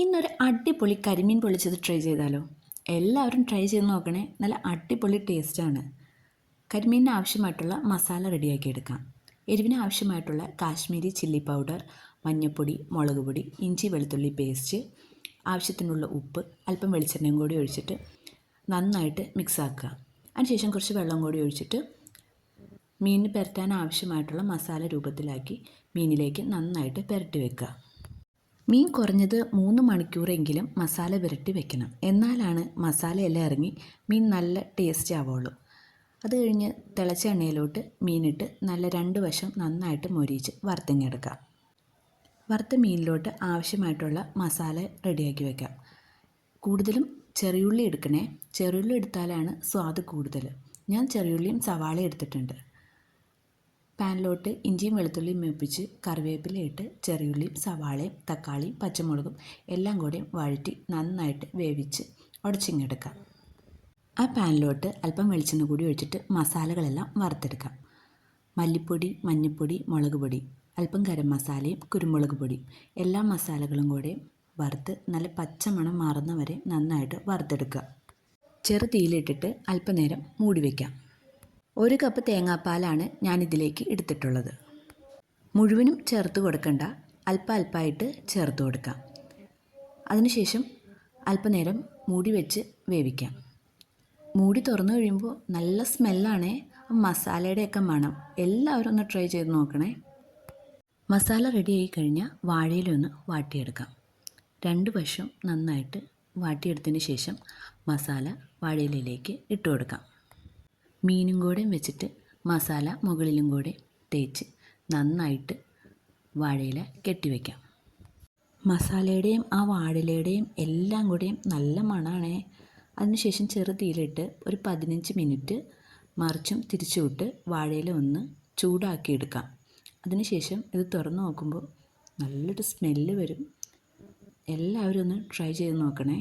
ഇന്നൊരു അടിപൊളി കരിമീൻ പൊള്ളിച്ചത് ട്രൈ ചെയ്താലോ? എല്ലാവരും ട്രൈ ചെയ്ത് നോക്കണേ. നല്ല അടിപൊളി ടേസ്റ്റാണ്. കരിമീനിന് ആവശ്യമായിട്ടുള്ള മസാല റെഡിയാക്കി എടുക്കാം. എരിവിന് ആവശ്യമായിട്ടുള്ള കാശ്മീരി ചില്ലി പൗഡർ, മഞ്ഞൾപ്പൊടി, മുളക് പൊടി, ഇഞ്ചി വെളുത്തുള്ളി പേസ്റ്റ്, ആവശ്യത്തിനുള്ള ഉപ്പ്, അല്പം വെളിച്ചെണ്ണയും കൂടി ഒഴിച്ചിട്ട് നന്നായിട്ട് മിക്സ് ആക്കുക. അതിനുശേഷം കുറച്ച് വെള്ളം കൂടി ഒഴിച്ചിട്ട് മീനിന് പുരട്ടാൻ ആവശ്യമായിട്ടുള്ള മസാല രൂപത്തിലാക്കി മീനിലേക്ക് നന്നായിട്ട് പുരട്ടി വെക്കുക. മീൻ കുറഞ്ഞത് 3 മണിക്കൂറെങ്കിലും മസാല പുരട്ടി വെക്കണം. എന്നാലാണ് മസാലയെല്ലാം ഇറങ്ങി മീൻ നല്ല ടേസ്റ്റ് ആവുള്ളൂ. അത് കഴിഞ്ഞ് തിളച്ച എണ്ണയിലോട്ട് മീനിട്ട് നല്ല 2 വശം നന്നായിട്ട് മൊരിയിച്ച് വറുത്തിങ്ങെടുക്കാം. വറുത്ത മീനിലോട്ട് ആവശ്യമായിട്ടുള്ള മസാല റെഡിയാക്കി വെക്കാം. കൂടുതലും ചെറിയുള്ളി എടുക്കണേ. ചെറിയുള്ളി എടുത്താലാണ് സ്വാദ് കൂടുതൽ. ഞാൻ ചെറിയുള്ളിയും സവാളയും എടുത്തിട്ടുണ്ട്. പാനിലോട്ട് ഇഞ്ചിയും വെളുത്തുള്ളിയും മൂപ്പിച്ച് കറിവേപ്പിലയിട്ട് ചെറിയുള്ളിയും സവാളയും തക്കാളിയും പച്ചമുളകും എല്ലാം കൂടി വഴറ്റി നന്നായിട്ട് വേവിച്ച് ഉടച്ചിങ്ങെടുക്കാം. ആ പാനിലോട്ട് അല്പം വെളിച്ചെണ്ണ കൂടി ഒഴിച്ചിട്ട് മസാലകളെല്ലാം വറുത്തെടുക്കാം. മല്ലിപ്പൊടി, മഞ്ഞൾപ്പൊടി, മുളക് പൊടി, അല്പം ഗരം മസാലയും കുരുമുളക് പൊടിയും എല്ലാ മസാലകളും കൂടി വറുത്ത് നല്ല പച്ചമണം മാറുന്നവരെ നന്നായിട്ട് വറുത്തെടുക്കുക. ചെറു തീയിലിട്ടിട്ട് അല്പനേരം മൂടി വയ്ക്കാം. 1 കപ്പ് തേങ്ങാപ്പാലാണ് ഞാനിതിലേക്ക് എടുത്തിട്ടുള്ളത്. മുഴുവനും ചേർത്ത് കൊടുക്കണ്ട, അല്പമായിട്ട് ചേർത്ത് കൊടുക്കാം. അതിനുശേഷം അല്പനേരം മൂടി വെച്ച് വേവിക്കാം. മൂടി തുറന്നു കഴിയുമ്പോൾ നല്ല സ്മെല്ലാണേ. മസാലയുടെയൊക്കെ മണം. എല്ലാവരും ഒന്ന് ട്രൈ ചെയ്ത് നോക്കണേ. മസാല റെഡിയായി കഴിഞ്ഞാൽ വാഴയിലൊന്ന് വാട്ടിയെടുക്കാം. 2 വശം നന്നായിട്ട് വാട്ടിയെടുത്തതിന് ശേഷം മസാല വാഴയിലയിലേക്ക് ഇട്ട് കൊടുക്കാം. മീനും കൂടെ വെച്ചിട്ട് മസാല മുകളിലും കൂടെ തേച്ച് നന്നായിട്ട് വാഴയില കെട്ടിവെക്കാം. മസാലയുടെയും ആ വാഴയിലയുടെയും എല്ലാം കൂടെയും നല്ല മണമാണേ. അതിനുശേഷം ചെറുതീയിലിട്ട് ഒരു 15 മിനിറ്റ് മറിച്ചും തിരിച്ചുവിട്ട് വാഴയില ഒന്ന് ചൂടാക്കിയെടുക്കാം. അതിനുശേഷം ഇത് തുറന്ന് നോക്കുമ്പോൾ നല്ലൊരു സ്മെല്ല് വരും. എല്ലാവരും ഒന്ന് ട്രൈ ചെയ്ത് നോക്കണേ.